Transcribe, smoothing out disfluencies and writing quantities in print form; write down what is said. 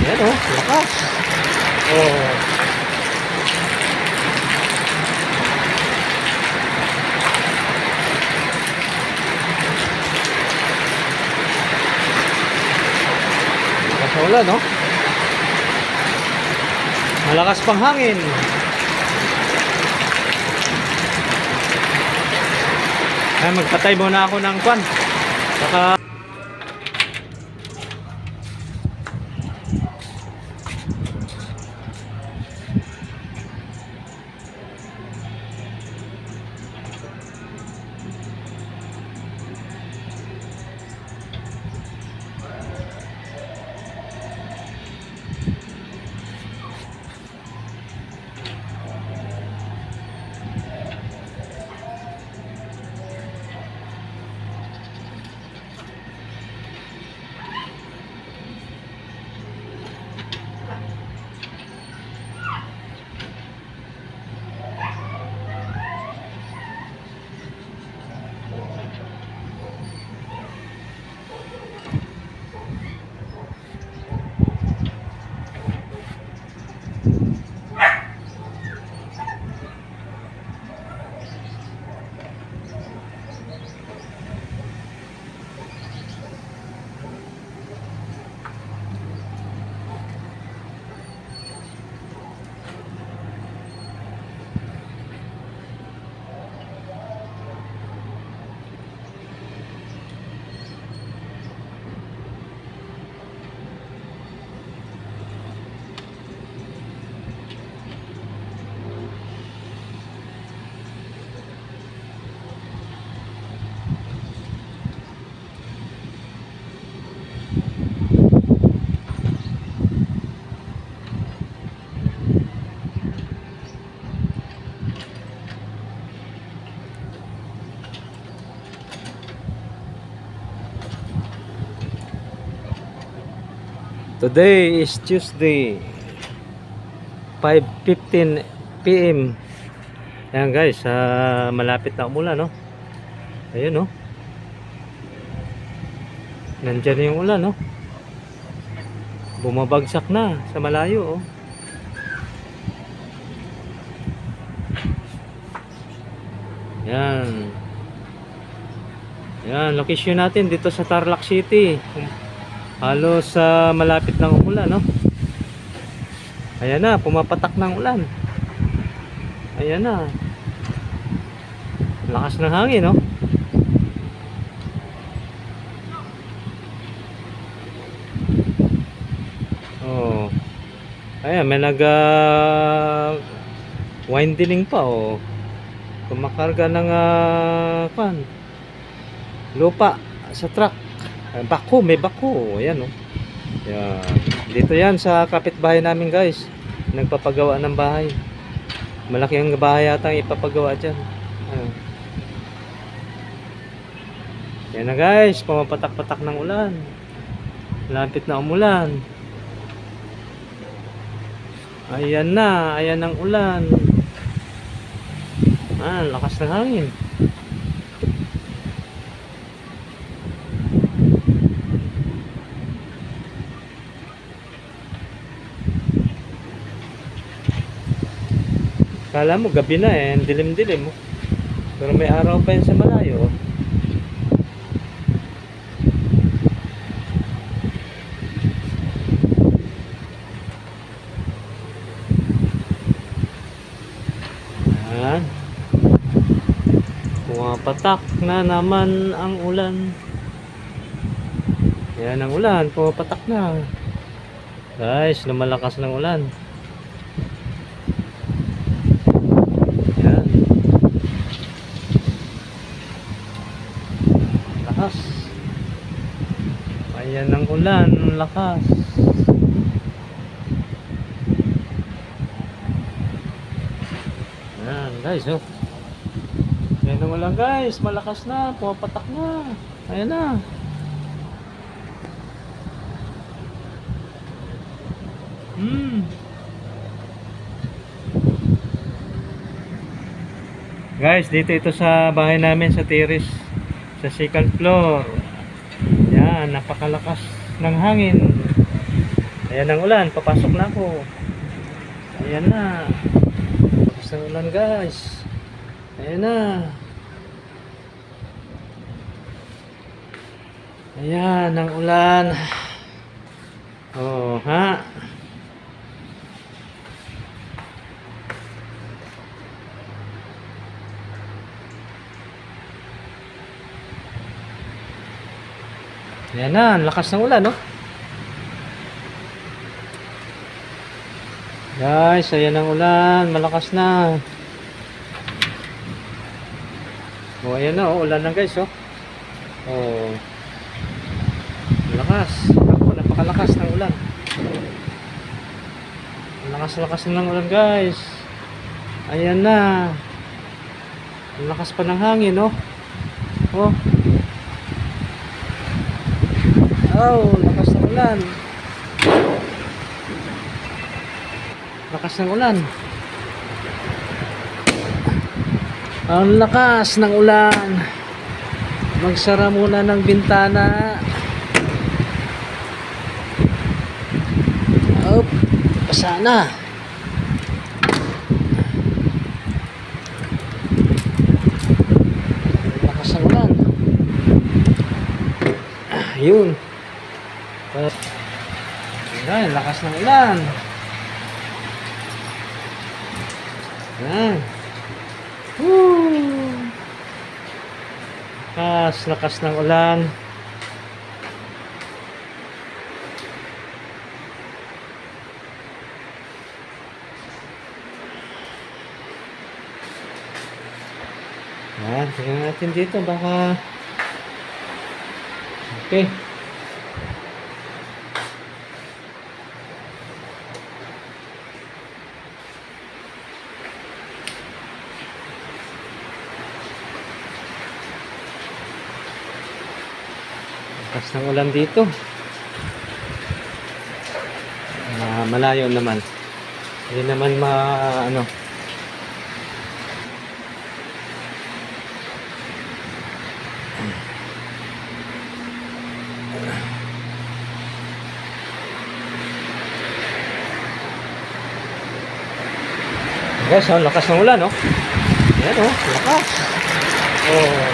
Yan oh, lakas. Oh. Lakas na ulan, no? Malakas pang hangin. Ay, magpatay muna ako ng kwan. Saka today is Tuesday, 5:15 PM. Ayan guys, malapit na umulan, no? Ayun, no? Nandyan yung ulan, no? Bumabagsak na sa malayo, oh. Yan. Yan, location natin dito sa Tarlac City. Halos malapit ng umulan, no? Ayan na, pumapatak ng ulan. Ayan na. Lakas ng hangin, no? Oh. Ayan, may winding pa, oh. Kumakarga ng lupa sa truck. Bako, may bako. Ayan, oh. Yan. Dito yan sa kapitbahay namin, guys. Nagpapagawa ng bahay. Malaki ang bahay yata ang ipapagawa dyan. Ayan. Yan na, guys. Pumapatak-patak ng ulan. Malapit na umulan. Ayan na. Ayan ang ulan. Lakas ng hangin. Kala mo gabi na eh, dilim-dilim, oh. Pero may araw pa yan sa malayo, oh. Ayan. Pumapatak na naman ang ulan. Yan ang ulan, pumapatak na. Guys, lumalakas ng ulan. Lakas. Ayan ang ulan, lakas. Ayan guys, oh. Ayan ang ulan guys, malakas na, pumapatak na. Ayan na. Guys, dito ito sa bahay namin sa terrace, sa second floor. Yan, napakalakas ng hangin. Ayan ang ulan, papasok na ako. Ayan na. Lakas ng ulan guys. Ayan na. Ayan ang ulan. Oh, ha? Ayan na, ang lakas ng ulan, no? Guys, ayan ang ulan, malakas na. Oh, ayan na, oh, ulan na guys, oh. Oh. Malakas. Ako, napakalakas ng ulan. Ang lakas-lakas ng ulan, guys. Ayan na. Ang lakas pa ng hangin, oh. Oh. Oh, lakas ng ulan. Lakas ng ulan. Ang lakas ng ulan. Magsara muna ng bintana. Op, basa na. Lakas ng ulan. Yun. Ayan, lakas ng ulan. Ayan. Woo! Lakas ng ulan. Ayan, tingnan natin dito baka okay. Lakas ng ulan dito. Malayo naman. Hindi naman ano. Guys, oh, lakas ng ulan, oh. Ayan, oh, lakas. Oh.